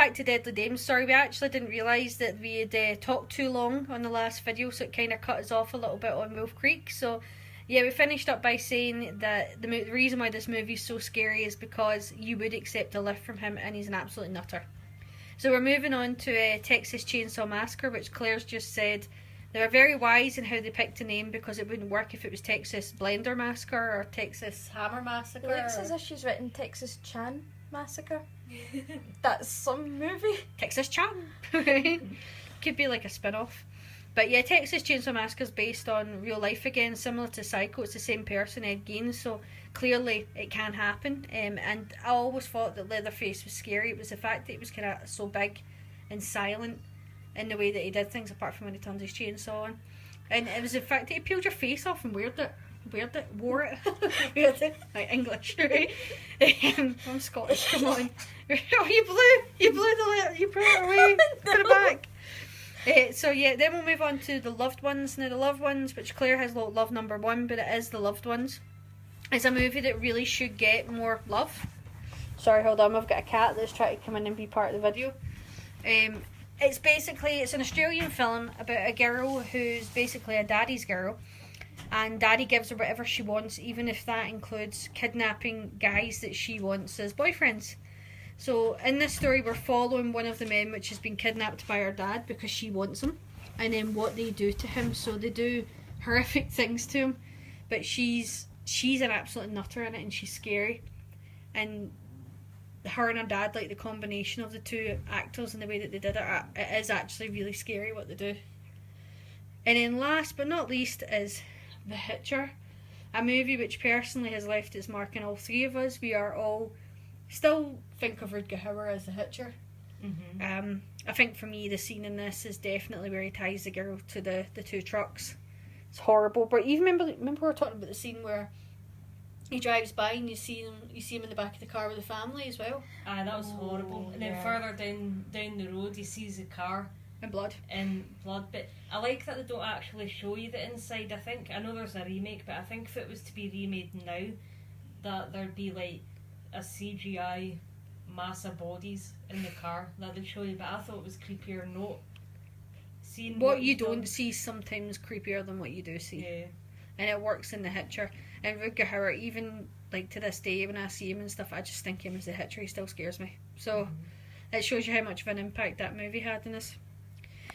back to Deadly Dames. Sorry, we actually didn't realise that we had talked too long on the last video, so it kind of cut us off a little bit on Wolf Creek. So yeah, we finished up by saying that the reason why this movie is so scary is because you would accept a lift from him, and he's an absolute nutter. So we're moving on to Texas Chainsaw Massacre, which Claire's just said they were very wise in how they picked a name, because it wouldn't work if it was Texas Blender Massacre or Texas Hammer Massacre. It looks as if she's written Texas Chan Massacre. That's some movie. Texas Chan. Could be like a spin-off. But yeah, Texas Chainsaw Massacre is based on real life again, similar to Psycho. It's the same person, Ed Gein, so clearly it can happen. And I always thought that Leatherface was scary. It was the fact that he was kind of so big and silent in the way that he did things, apart from when he turned his chainsaw on. And it was the fact that he peeled your face off and wore it. Wore it. Like English, right? I'm Scottish, come on. Oh, you blew you put it away, put it back. So yeah, then we'll move on to The Loved Ones. Now The Loved Ones, which Claire has love number 1, but it is The Loved Ones. It's a movie that really should get more love. Sorry, hold on, I've got a cat that's trying to come in and be part of the video. It's an Australian film about a girl who's basically a daddy's girl, and daddy gives her whatever she wants, even if that includes kidnapping guys that she wants as boyfriends. So in this story we're following one of the men which has been kidnapped by her dad because she wants him, and then what they do to him. So they do horrific things to him, but she's an absolute nutter in it, and she's scary. And her and her dad, like the combination of the two actors and the way that they did it, it is actually really scary what they do. And then last but not least is The Hitcher, a movie which personally has left its mark on all three of us. We are all still think of Rutger Hauer as the Hitcher. Mm-hmm. I think for me the scene in this is definitely where he ties the girl to the two trucks. It's horrible, but even remember we were talking about the scene where he drives by and you see him in the back of the car with the family as well. That was horrible. And then further down the road he sees the car in blood. But I like that they don't actually show you the inside. I know there's a remake, but I think if it was to be remade now, that there'd be like a CGI mass of bodies in the car that they'd show you. But I thought it was creepier not seeing what you don't see sometimes creepier than what you do see. Yeah. And it works in The Hitcher. And Rutger Hauer, even like to this day when I see him and stuff, I just think him as The Hitcher. He still scares me. So it shows you how much of an impact that movie had in us.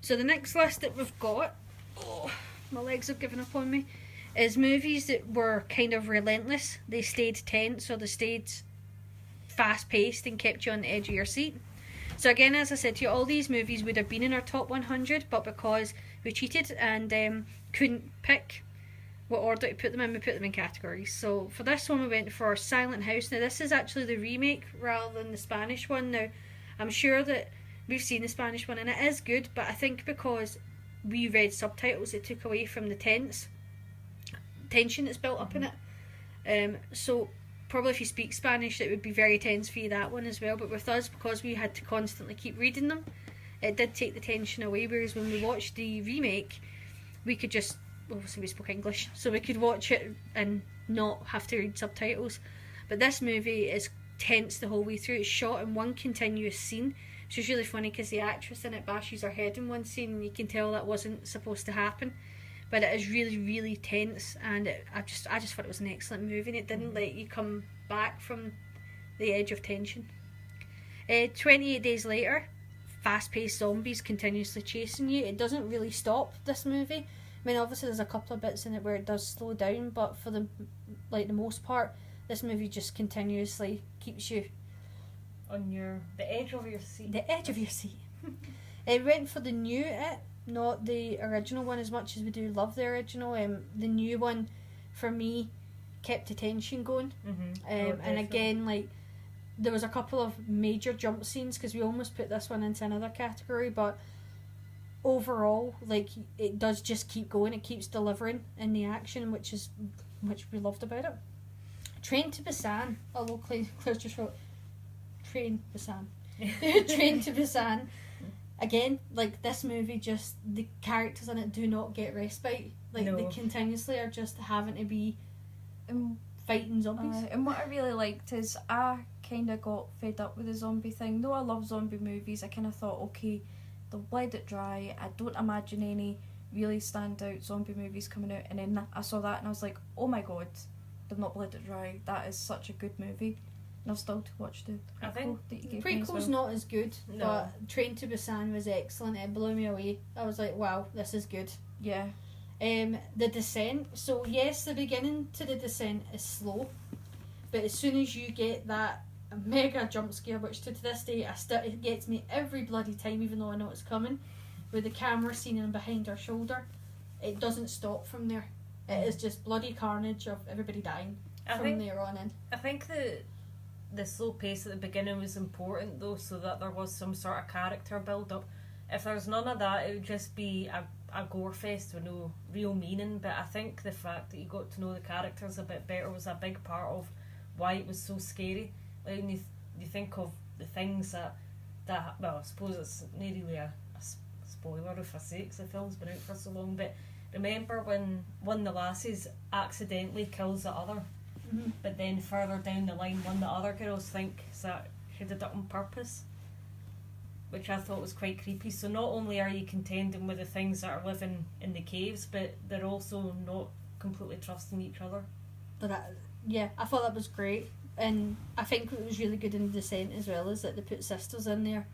So the next list that we've got, my legs have given up on me, is movies that were kind of relentless. They stayed tense, or they stayed fast paced and kept you on the edge of your seat. So again, as I said to you, all these movies would have been in our top 100, but because we cheated and couldn't pick what order to put them in, we put them in categories. So for this one we went for Silent House. Now this is actually the remake rather than the Spanish one. Now I'm sure that we've seen the Spanish one and it is good, but I think because we read subtitles it took away from the tension that's built up in it. So probably if you speak Spanish it would be very tense for you, that one as well. But with us, because we had to constantly keep reading them, it did take the tension away. Whereas when we watched the remake, we could just, obviously we spoke English, so we could watch it and not have to read subtitles. But this movie is tense the whole way through. It's shot in one continuous scene, which is really funny because the actress in it bashes her head in one scene and you can tell that wasn't supposed to happen. But it is really, really tense, and I just thought it was an excellent movie, and it didn't let you come back from the edge of tension. 28 Days Later, fast-paced zombies continuously chasing you. It doesn't really stop, this movie. I mean, obviously there's a couple of bits in it where it does slow down, but for the most part, this movie just continuously keeps you on the edge of your seat. The edge of your seat. It went for the new It, not the original one, as much as we do love the original. The new one, for me, kept the tension going. And again, like, there was a couple of major jump scenes because we almost put this one into another category, but overall, like, it does just keep going. It keeps delivering in the action, which we loved about it. Train to Busan, although Claire's just wrote Train Busan. Train to Busan. Again, like, this movie, just the characters in it do not get respite. Like, they continuously are just having to be fighting zombies. And what I really liked is I kind of got fed up with the zombie thing. Though I love zombie movies, I kind of thought, okay, they'll let it dry. I don't imagine any really standout zombie movies coming out. And then I saw that and I was like, oh my god, they've not let it dry. That is such a good movie. And I've still to watch the I think prequel that you gave me as Prequel's well. not as good, No. but Train to Busan was excellent. It blew me away. I was like, wow, this is good. Yeah. The Descent. So yes, the beginning to The Descent is slow, but as soon as you get that mega jump scare, which to this day it gets me every bloody time, even though I know it's coming, with the camera seen in behind her shoulder, it doesn't stop from there. It is just bloody carnage of everybody dying from there on in. I think the slow pace at the beginning was important though, so that there was some sort of character build up. If there's none of that, it would just be a gore fest with no real meaning. But I think the fact that you got to know the characters a bit better was a big part of why it was so scary. Like when you think of the things that well, I suppose it's not really a spoiler if I say it, 'cause the film's been out for so long, but remember when one of the lassies accidentally kills the other, but then further down the line one of the other girls thinks that she did it on purpose, which I thought was quite creepy. So not only are you contending with the things that are living in the caves, but they're also not completely trusting each other. Yeah, I thought that was great, and I think what was really good in Descent as well is that they put sisters in there,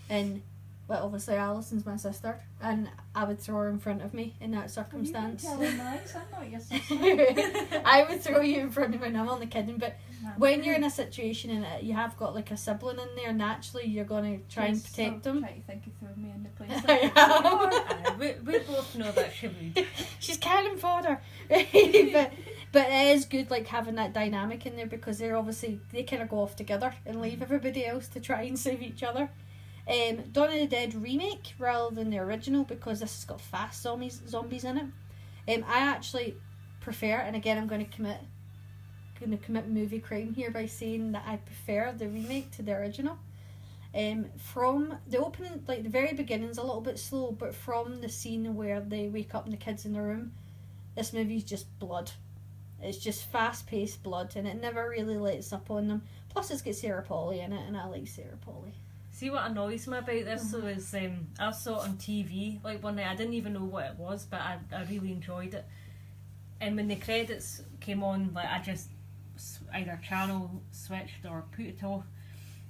and well, obviously Alison's my sister, and I would throw her in front of me in that circumstance. I'm not your sister. I would throw you in front of me, and I'm only kidding, but No. when you're in a situation and you have got like a sibling in there, naturally you're going to try and protect them. Try to think of throwing me in the place. I We both know that she would. She's cannon fodder. but it is good like having that dynamic in there, because they're obviously they kind of go off together and leave everybody else to try and save each other. Dawn of the Dead remake rather than the original, because this has got fast zombies in it. I actually prefer, and again I'm going to commit movie crime here by saying that I prefer the remake to the original. From the opening, like the very beginning's a little bit slow, but from the scene where they wake up and the kids in the room, this movie's just blood. It's just fast paced blood, and it never really lets up on them. Plus it's got Sarah Polley in it, and I like Sarah Polley. See, what annoys me about this though is I saw it on TV like one night. I didn't even know what it was, but I really enjoyed it. And when the credits came on, like I just either channel switched or put it off.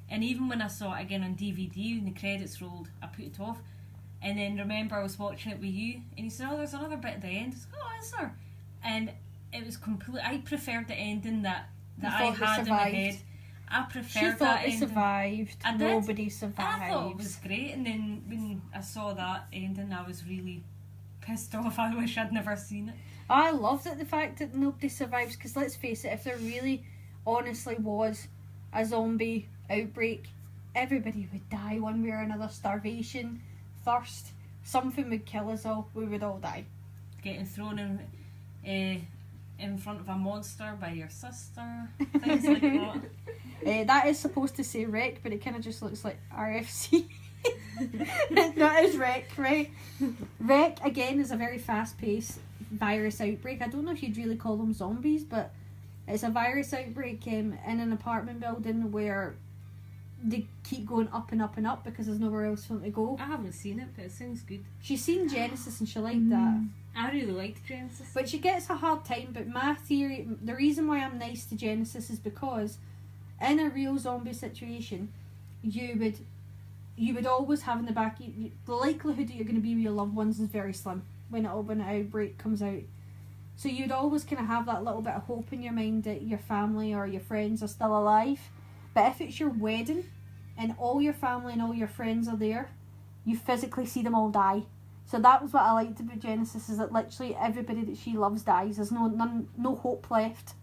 And even when I saw it again on DVD and the credits rolled, I put it off. And then remember I was watching it with you, and you said, "Oh, there's another bit at the end." I was like, "Oh, is there?" And it was complete. I preferred the ending that I had in my head. I preferred She thought that they ending. survived. I did. Nobody survived. I thought it was great, and then when I saw that ending, I was really pissed off. I wish I'd never seen it. I loved it, the fact that nobody survives, because let's face it, if there really honestly was a zombie outbreak, everybody would die one way or another. Starvation, thirst, something would kill us all. We would all die. Getting thrown in front of a monster by your sister, things like that. That is supposed to say wreck, but it kind of just looks like RFC. That is wreck, right? Wreck, again, is a very fast-paced virus outbreak. I don't know if you'd really call them zombies, but it's a virus outbreak in an apartment building where they keep going up and up and up because there's nowhere else for them to go. I haven't seen it, but it sounds good. She's seen Genesis and she liked that. I really liked Genesis. But she gets a hard time. But my theory, the reason why I'm nice to Genesis is because in a real zombie situation, you would always have in the back, the likelihood that you're going to be with your loved ones is very slim when an outbreak comes out. So you'd always kind of have that little bit of hope in your mind that your family or your friends are still alive. But if it's your wedding and all your family and all your friends are there, you physically see them all die. So that was what I liked about Genesis, is that literally everybody that she loves dies. There's no hope left.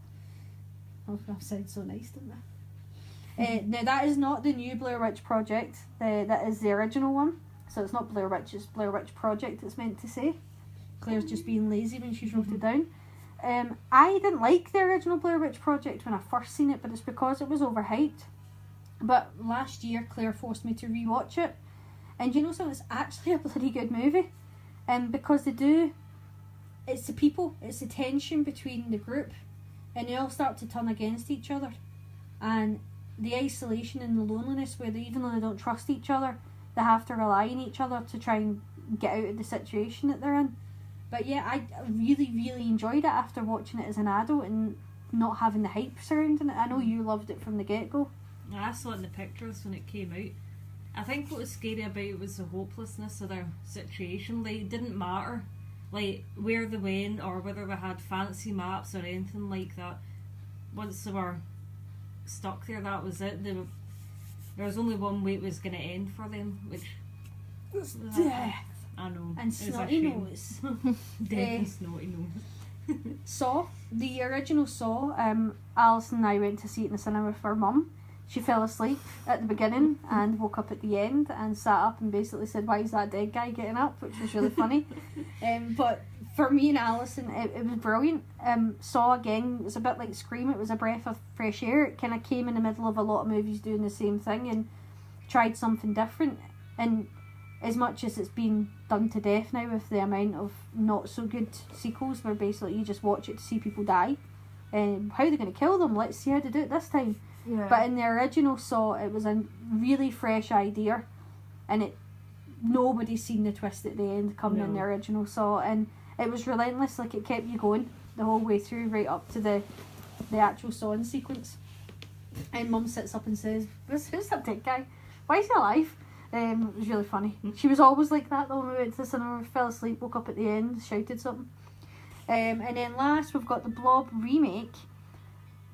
Oh, that sounds so nice, didn't it? Now that is not the new Blair Witch Project. That is the original one. So it's not Blair Witch, it's Blair Witch Project it's meant to say. Claire's just being lazy when she's wrote it down. I didn't like the original Blair Witch Project when I first seen it, but it's because it was overhyped. But last year Claire forced me to rewatch it, and you know something, it's actually a bloody good movie. Because it's the people, it's the tension between the group, and they all start to turn against each other, and the isolation and the loneliness where even though they don't trust each other, they have to rely on each other to try and get out of the situation that they're in. But yeah, I really, really enjoyed it after watching it as an adult and not having the hype surrounding it. I know you loved it from the get-go. I saw it in the pictures when it came out. I think what was scary about it was the hopelessness of their situation. Like, it didn't matter like where they went or whether they had fancy maps or anything like that. Once they were stuck there, that was it. There was only one way it was going to end for them, which was death. I know. And snotty nose. Death and snotty nose. Saw, the original Saw, Alison and I went to see it in the cinema with her mum. She fell asleep at the beginning and woke up at the end and sat up and basically said, "Why is that dead guy getting up?" which was really funny. But for me and Alison, it was brilliant. Saw, again, it was a bit like Scream. It was a breath of fresh air. It kind of came in the middle of a lot of movies doing the same thing and tried something different. And as much as it's been done to death now with the amount of not so good sequels where basically you just watch it to see people die, how are they going to kill them? Let's see how they do it this time. Yeah. But in the original Saw, it was a really fresh idea, and nobody's seen the twist at the end coming in the original Saw, and it was relentless. Like, it kept you going the whole way through, right up to the actual sawing sequence. And Mum sits up and says, "Who's that dead guy? Why is he alive?" It was really funny. She was always like that though. When we went to the cinema, fell asleep, woke up at the end, shouted something. And then last we've got the Blob remake,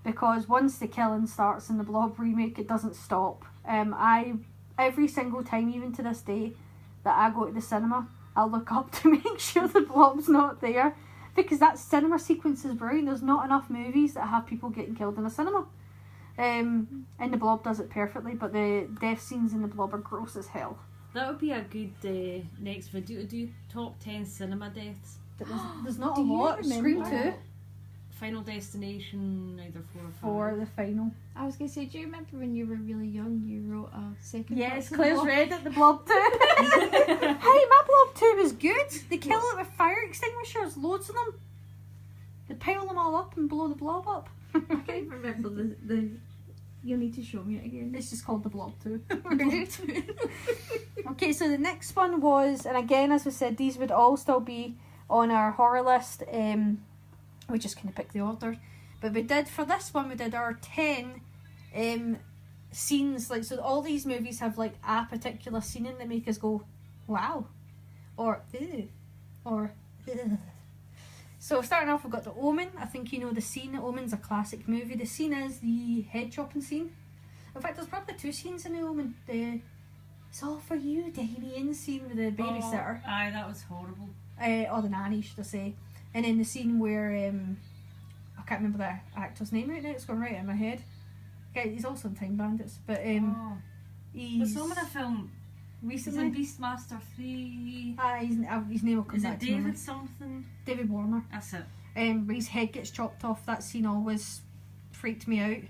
because once the killing starts in the Blob remake, it doesn't stop. Every single time, even to this day, that I go to the cinema, I'll look up to make sure the Blob's not there, because that cinema sequence is brilliant. There's not enough movies that have people getting killed in a cinema. And the Blob does it perfectly, but the death scenes in the Blob are gross as hell. That would be a good next video to do. Top 10 cinema deaths. There's not a lot. Scream 2. Final Destination, either 4 or 5. For the final. I was going to say, do you remember when you were really young, you wrote a second Yes, part of Claire's the read it, the Blob 2. Hey, my Blob 2 was good. They kill it with fire extinguishers, loads of them. They pile them all up and blow the Blob up. I can't remember the you'll need to show me it again. It's just called the Blob 2. Okay, so the next one was, and again, as we said, these would all still be on our horror list. We just kind of picked the order, but we did, for this one, we did our 10 scenes. Like, so all these movies have like a particular scene in that make us go, wow, or ew, or ugh. So starting off, we've got The Omen. I think you know the scene. The Omen's a classic movie. The scene is the head chopping scene. In fact, there's probably 2 scenes in The Omen. The "It's all for you, Damien" scene with the babysitter. Oh, aye, that was horrible. Or the nanny, should I say. And then the scene where, I can't remember the actor's name right now, it's going right in my head. Okay, he's also in Time Bandits, but he's... Was someone a film recently? He's in Beastmaster 3. His name will come Is back it to me. David something? David Warner. That's it. Where his head gets chopped off. That scene always freaked me out.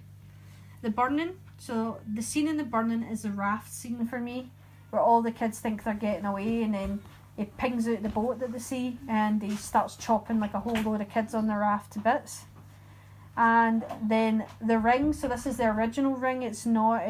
The Burning. So the scene in The Burning is the raft scene for me, where all the kids think they're getting away, and then he pings out the boat that they see and he starts chopping like a whole load of kids on the raft to bits. And then The Ring, so this is the original Ring, it's not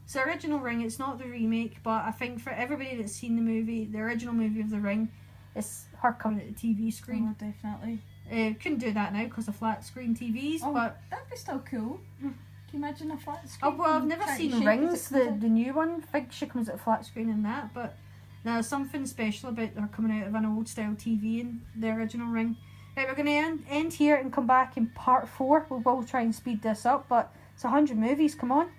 it's the original Ring, it's not the remake, but I think for everybody that's seen the movie, the original movie of The Ring, it's her coming at the TV screen. Oh, definitely. Couldn't do that now because of flat screen TVs, but that'd be still cool. Can you imagine a flat oh, screen? well, I've never seen Rings, the new one. I think she comes at flat screen in that, but there's something special about her coming out of an old style TV in the original Ring. Right, we're going to end here and come back in part 4. We will try and speed this up, but it's 100 movies, come on.